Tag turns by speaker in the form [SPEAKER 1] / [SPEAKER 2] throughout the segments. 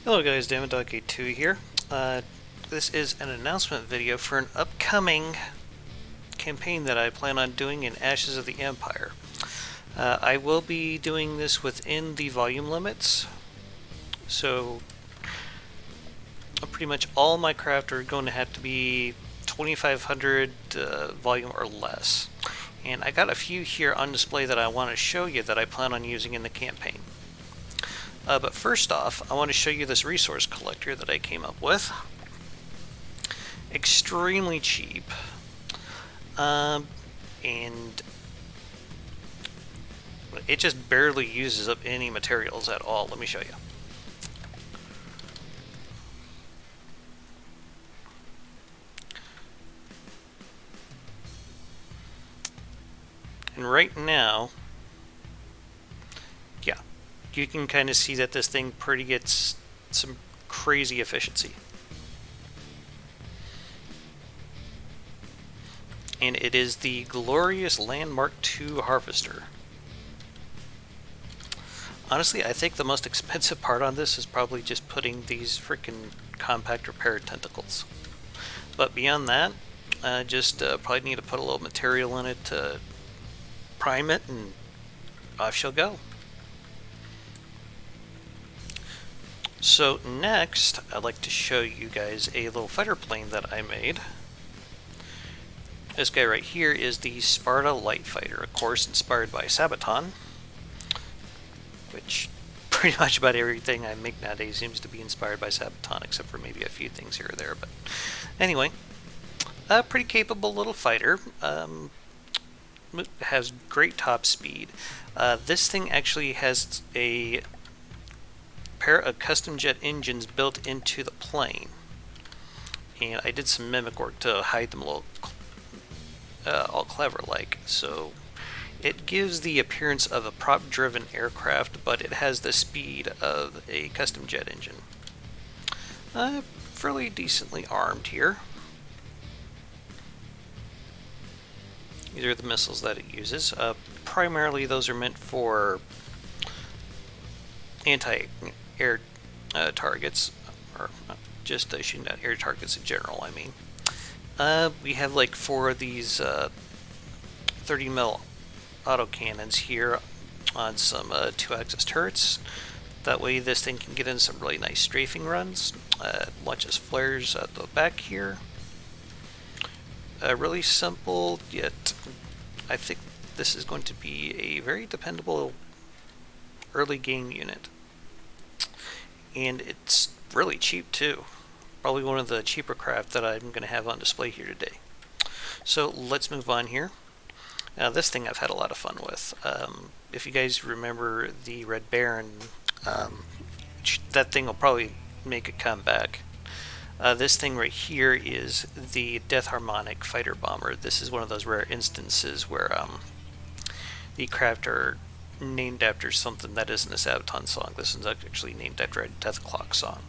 [SPEAKER 1] Hello guys, Dama Does AotE here. This is an announcement video for an upcoming campaign that I plan on doing in Ashes of the Empire. I will be doing this within the volume limits, so pretty much all my craft are going to have to be 2500 volume or less. And I got a few here on display that I want to show you that I plan on using in the campaign. But first off, I want to show you this resource collector that I came up with. Extremely cheap. And it just barely uses up any materials at all. Let me show you. And right now, yeah, you can kind of see that this thing gets some crazy efficiency. And it is the glorious Landmark II Harvester. Honestly, I think the most expensive part on this is probably just putting these freaking compact repair tentacles. But beyond that, probably need to put a little material in it to prime it, and off she'll go. So next, I'd like to show you guys a little fighter plane that I made. This guy right here is the Sparta Light Fighter, of course inspired by Sabaton, which pretty much about everything I make nowadays seems to be inspired by Sabaton, except for maybe a few things here or there. But anyway, a pretty capable little fighter. Has great top speed. This thing actually has a pair of custom jet engines built into the plane, and I did some mimic work to hide them a little all clever like, so it gives the appearance of a prop driven aircraft, but it has the speed of a custom jet engine. Fairly decently armed here. These are the missiles that it uses. Primarily those are meant for anti-air targets, or just shooting at air targets in general, I mean. We have like 4 of these 30mm autocannons here on some 2-axis turrets. That way this thing can get in some really nice strafing runs. Launches flares at the back here. Really simple, yet I think this is going to be a very dependable early game unit. And it's really cheap too. Probably one of the cheaper craft that I'm going to have on display here today. So let's move on here. Now this thing I've had a lot of fun with. If you guys remember the Red Baron, that thing will probably make a comeback. This thing right here is the Death Harmonic Fighter Bomber. This is one of those rare instances where the craft are named after something that isn't a Sabaton song. This one's actually named after a Death Clock song.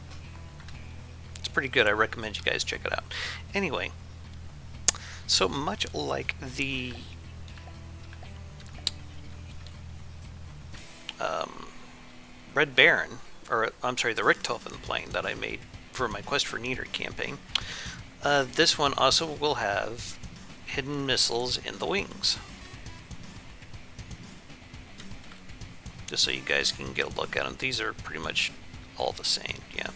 [SPEAKER 1] It's pretty good. I recommend you guys check it out. Anyway, so much like the Red Baron, or I'm sorry, the Richthofen plane that I made for my Quest for Neater campaign, this one also will have hidden missiles in the wings. Just so you guys can get a look at them. These are pretty much all the same, yeah.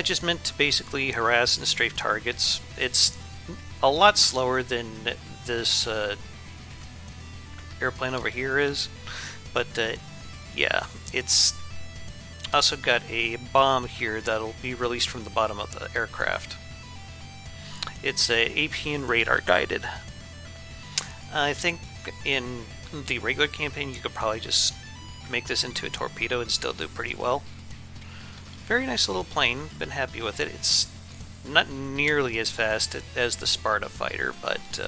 [SPEAKER 1] Just meant to basically harass and strafe targets. It's a lot slower than this airplane over here is, but yeah, it's also got a bomb here that'll be released from the bottom of the aircraft. It's AP and radar guided. I think in the regular campaign you could probably just make this into a torpedo and still do pretty well. Very nice little plane, been happy with it. It's not nearly as fast as the Sparta fighter, but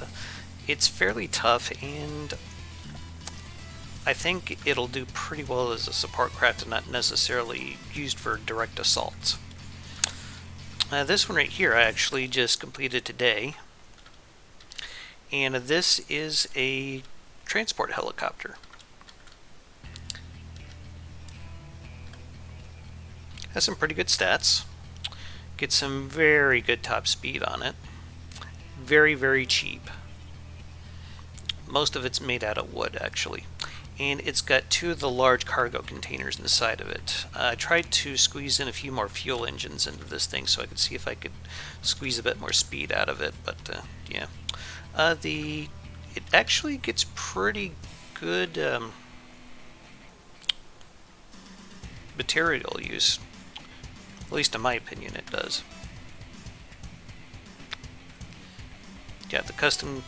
[SPEAKER 1] it's fairly tough, and I think it'll do pretty well as a support craft and not necessarily used for direct assaults. This one right here I actually just completed today, and this is a transport helicopter. Has some pretty good stats. Get some very good top speed on it. Very, very cheap. Most of it's made out of wood, actually. And it's got 2 of the large cargo containers in the side of it. I tried to squeeze in a few more fuel engines into this thing so I could see if I could squeeze a bit more speed out of it, but yeah. It actually gets pretty good material use. At least in my opinion it does. Yeah, the custom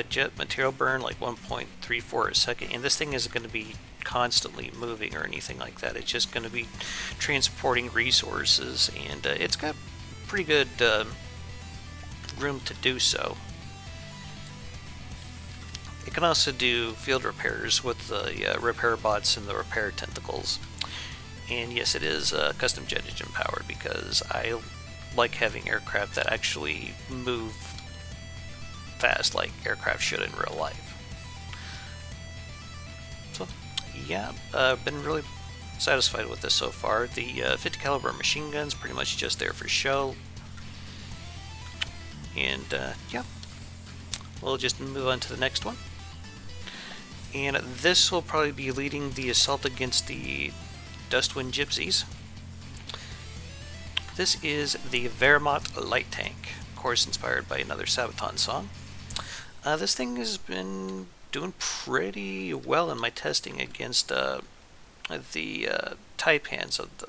[SPEAKER 1] jet material burn like 1.34 a second, and this thing isn't going to be constantly moving or anything like that. It's just going to be transporting resources, and it's got pretty good room to do so. It can also do field repairs with the repair bots and the repair tentacles. And yes, it is custom jet engine powered because I like having aircraft that actually move fast like aircraft should in real life. So yeah, been really satisfied with this so far. The 50 caliber machine gun's pretty much just there for show. And yeah, we'll just move on to the next one. And this will probably be leading the assault against the Dustwind Gypsies. This is the Wehrmacht light tank, of course inspired by another Sabaton song. This thing has been doing pretty well in my testing against the Taipans of the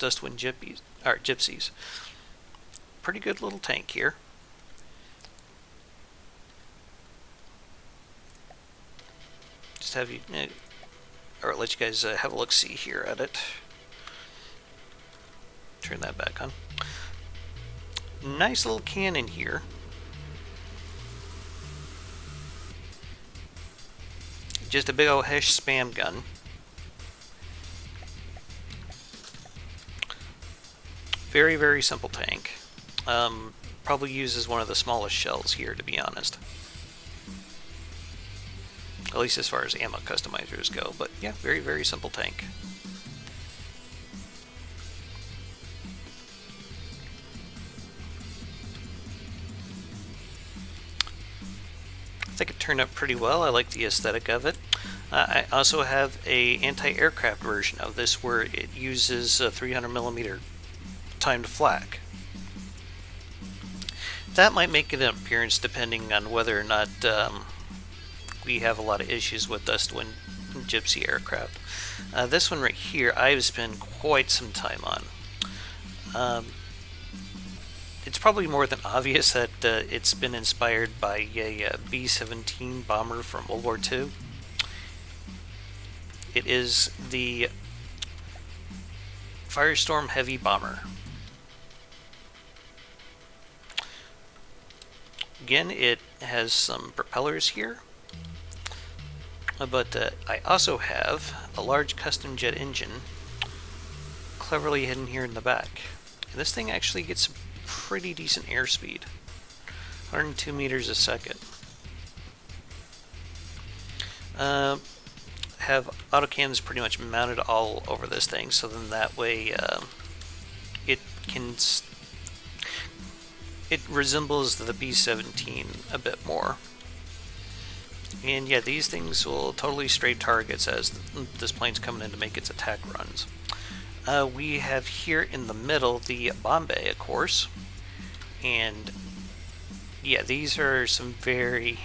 [SPEAKER 1] Dustwind Gypsies. Pretty good little tank here. Just have you, or let you guys have a look-see here at it. Turn that back on. Nice little cannon here. Just a big old Hesh spam gun. Very, very simple tank. Probably uses one of the smallest shells here, to be honest. At least as far as ammo customizers go, but yeah, very, very simple tank. I think it turned out pretty well. I like the aesthetic of it. I also have a anti-aircraft version of this where it uses a 300mm timed flak. That might make an appearance depending on whether or not we have a lot of issues with Dustwind Gypsy aircraft. This one right here I've spent quite some time on. It's probably more than obvious that it's been inspired by a B-17 bomber from World War II. It is the Firestorm Heavy Bomber. Again, it has some propellers here, but I also have a large custom jet engine cleverly hidden here in the back. And this thing actually gets pretty decent airspeed, 102 meters a second. Have autocannons pretty much mounted all over this thing, so then that way it resembles the B-17 a bit more. And yeah, these things will totally strafe targets as this plane's coming in to make its attack runs. We have here in the middle the Bombay, of course. And yeah, these are some very,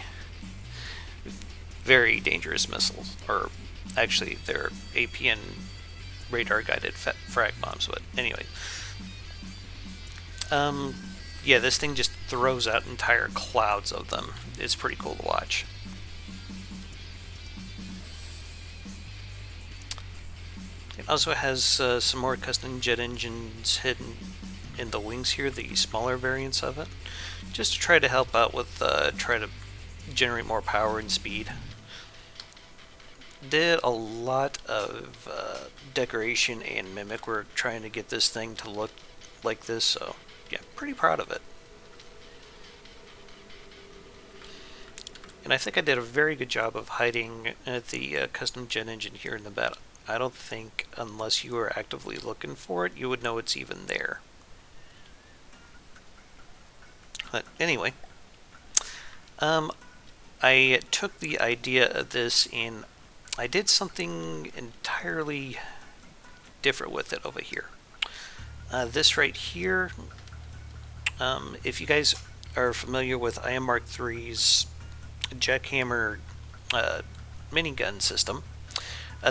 [SPEAKER 1] very dangerous missiles. Or actually, they're APN radar-guided frag bombs, but anyway. Yeah, this thing just throws out entire clouds of them. It's pretty cool to watch. It also has some more custom jet engines hidden in the wings here, the smaller variants of it, just to try to help out with try to generate more power and speed. Did a lot of decoration and mimic work trying to get this thing to look like this, so yeah, pretty proud of it. And I think I did a very good job of hiding the custom jet engine here in the I don't think, unless you are actively looking for it, you would know it's even there. But anyway, I took the idea of this and I did something entirely different with it over here. This right here, if you guys are familiar with IM Mark III's jackhammer minigun system,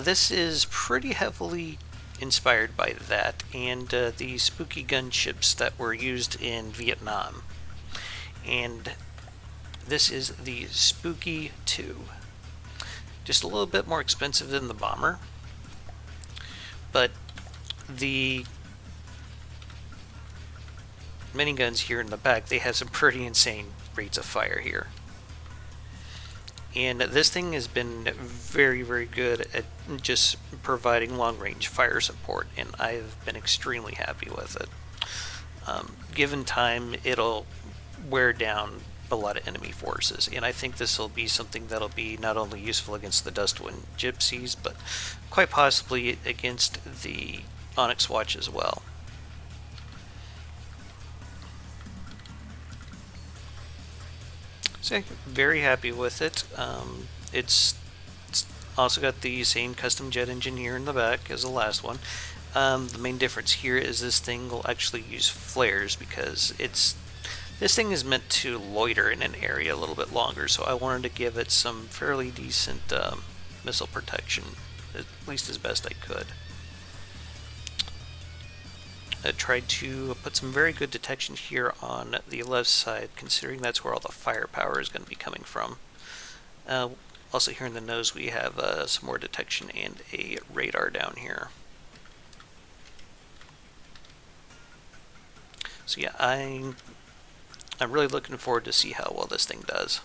[SPEAKER 1] this is pretty heavily inspired by that and the spooky gunships that were used in Vietnam. And this is the Spooky 2. Just a little bit more expensive than the bomber, but the miniguns here in the back, they have some pretty insane rates of fire here. And this thing has been very, very good at just providing long-range fire support, and I've been extremely happy with it. Given time, it'll wear down a lot of enemy forces, and I think this will be something that'll be not only useful against the Dustwind Gypsies, but quite possibly against the Onyx Watch as well. So very happy with it. It's also got the same custom jet engine here in the back as the last one. The main difference here is this thing will actually use flares because this thing is meant to loiter in an area a little bit longer, so I wanted to give it some fairly decent missile protection, at least as best I could. I tried to put some very good detection here on the left side, considering that's where all the firepower is going to be coming from. Also here in the nose we have some more detection and a radar down here. So yeah, I'm really looking forward to see how well this thing does.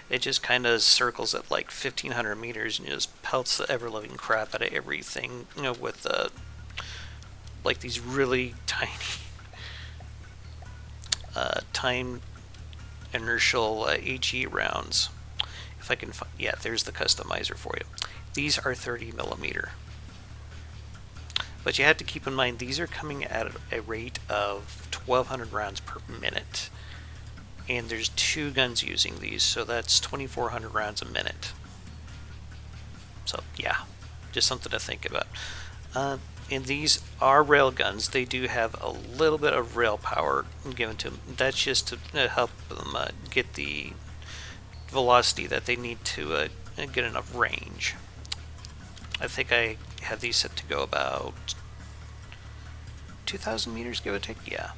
[SPEAKER 1] It just kind of circles at like 1,500 meters and just pelts the ever-living crap out of everything, you know, with like these really tiny time inertial HE rounds. If I can find, yeah, there's the customizer for you. These are 30 millimeter. But you have to keep in mind these are coming at a rate of 1,200 rounds per minute. And there's 2 guns using these, so that's 2,400 rounds a minute. So yeah, just something to think about. And these are rail guns. They do have a little bit of rail power given to them. That's just to help them get the velocity that they need to get enough range. I think I have these set to go about 2,000 meters, give or take. Yeah.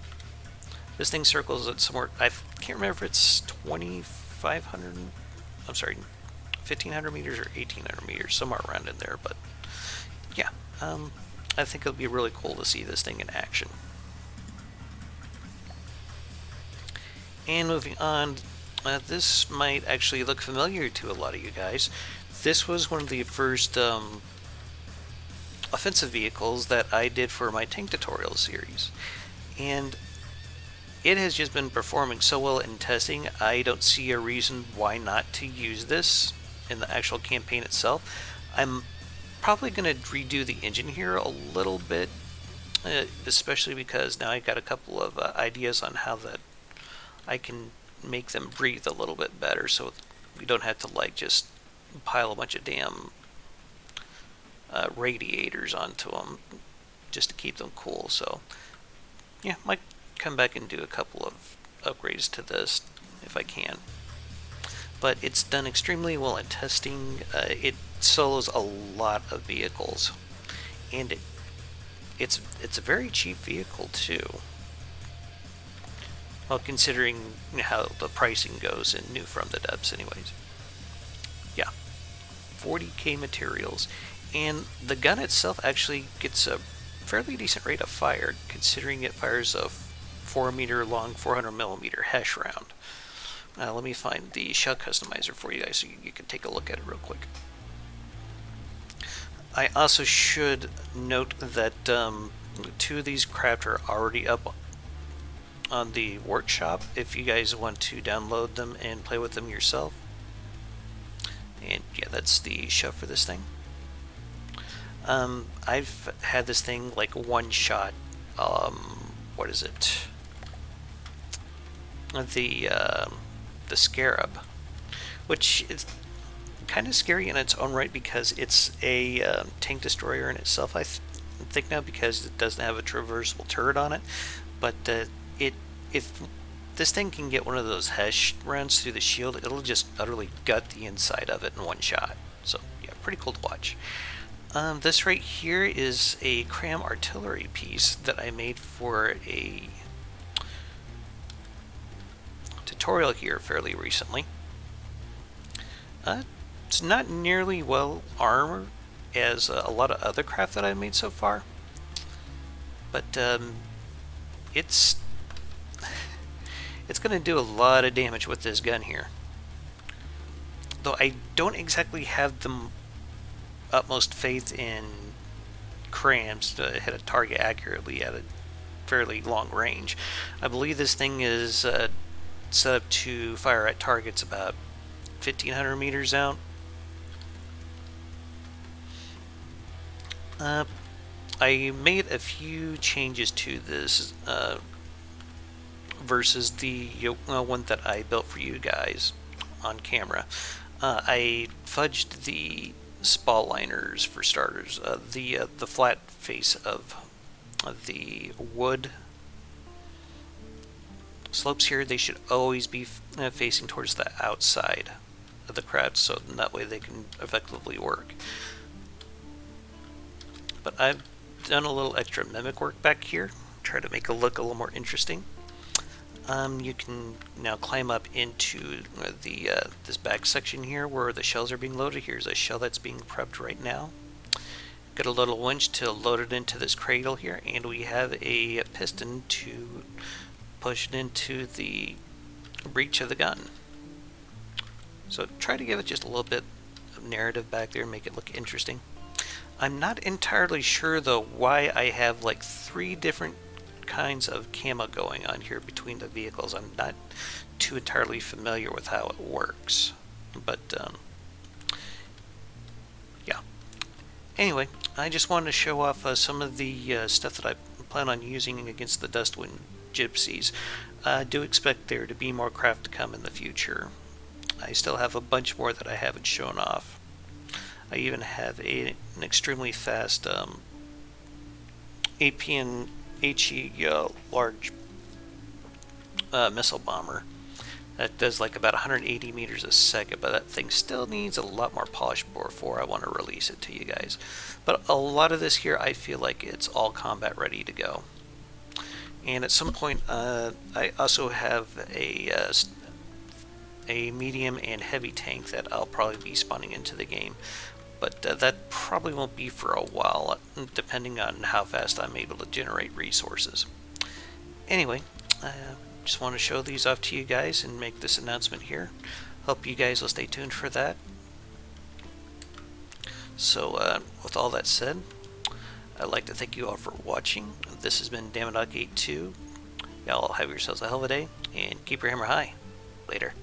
[SPEAKER 1] This thing circles at somewhere, I can't remember if it's 2,500, I'm sorry, 1,500 meters or 1,800 meters, somewhere around in there, but yeah. I think it'll be really cool to see this thing in action. And moving on, this might actually look familiar to a lot of you guys. This was one of the first offensive vehicles that I did for my tank tutorial series. And it has just been performing so well in testing, I don't see a reason why not to use this in the actual campaign itself. I'm probably going to redo the engine here a little bit, especially because now I got a couple of ideas on how that I can make them breathe a little bit better, so we don't have to like just pile a bunch of damn radiators onto them just to keep them cool. So yeah, might come back and do a couple of upgrades to this if I can. But it's done extremely well in testing. It solos a lot of vehicles, and it's a very cheap vehicle too. Well, considering how the pricing goes in new from the depths, anyways. Yeah, 40k materials, and the gun itself actually gets a fairly decent rate of fire, considering it fires a 4-meter long 400 millimeter Hesh round. Let me find the shell customizer for you guys so you can take a look at it real quick. I also should note that 2 of these craft are already up on the workshop if you guys want to download them and play with them yourself. And yeah, that's the shell for this thing. I've had this thing like one shot. What is it? The Scarab, which is kind of scary in its own right because it's a tank destroyer in itself. I think now because it doesn't have a traversable turret on it, but if this thing can get one of those HESH rounds through the shield, it'll just utterly gut the inside of it in one shot. So yeah, pretty cool to watch. This right here is a cram artillery piece that I made for a tutorial here fairly recently. It's not nearly well armored as a lot of other craft that I've made so far, but it's going to do a lot of damage with this gun here. Though I don't exactly have the utmost faith in crams to hit a target accurately at a fairly long range. I believe this thing is set up to fire at targets about 1,500 meters out. I made a few changes to this versus the one that I built for you guys on camera. I fudged the spall liners for starters. The flat face of the wood slopes here, they should always be facing towards the outside of the craft, so that way they can effectively work. But I've done a little extra mimic work back here, try to make it look a little more interesting. You can now climb up into the this back section here where the shells are being loaded. Here's a shell that's being prepped right now. Got a little winch to load it into this cradle here, and we have a piston to push it into the breech of the gun. So try to give it just a little bit of narrative back there and make it look interesting. I'm not entirely sure though why I have like 3 different kinds of camo going on here between the vehicles. I'm not too entirely familiar with how it works, but yeah. Anyway, I just wanted to show off some of the stuff that I plan on using against the Dustwind Gypsies. Do expect there to be more craft to come in the future. I still have a bunch more that I haven't shown off. I even have an extremely fast APN HE large missile bomber that does like about 180 meters a second, but that thing still needs a lot more polish before I want to release it to you guys. But a lot of this here, I feel like it's all combat ready to go. And at some point, I also have a medium and heavy tank that I'll probably be spawning into the game. But that probably won't be for a while, depending on how fast I'm able to generate resources. Anyway, I just want to show these off to you guys and make this announcement here. Hope you guys will stay tuned for that. So, with all that said, I'd like to thank you all for watching. This has been Dama Does AotE 2. Y'all have yourselves a hell of a day, and keep your hammer high. Later.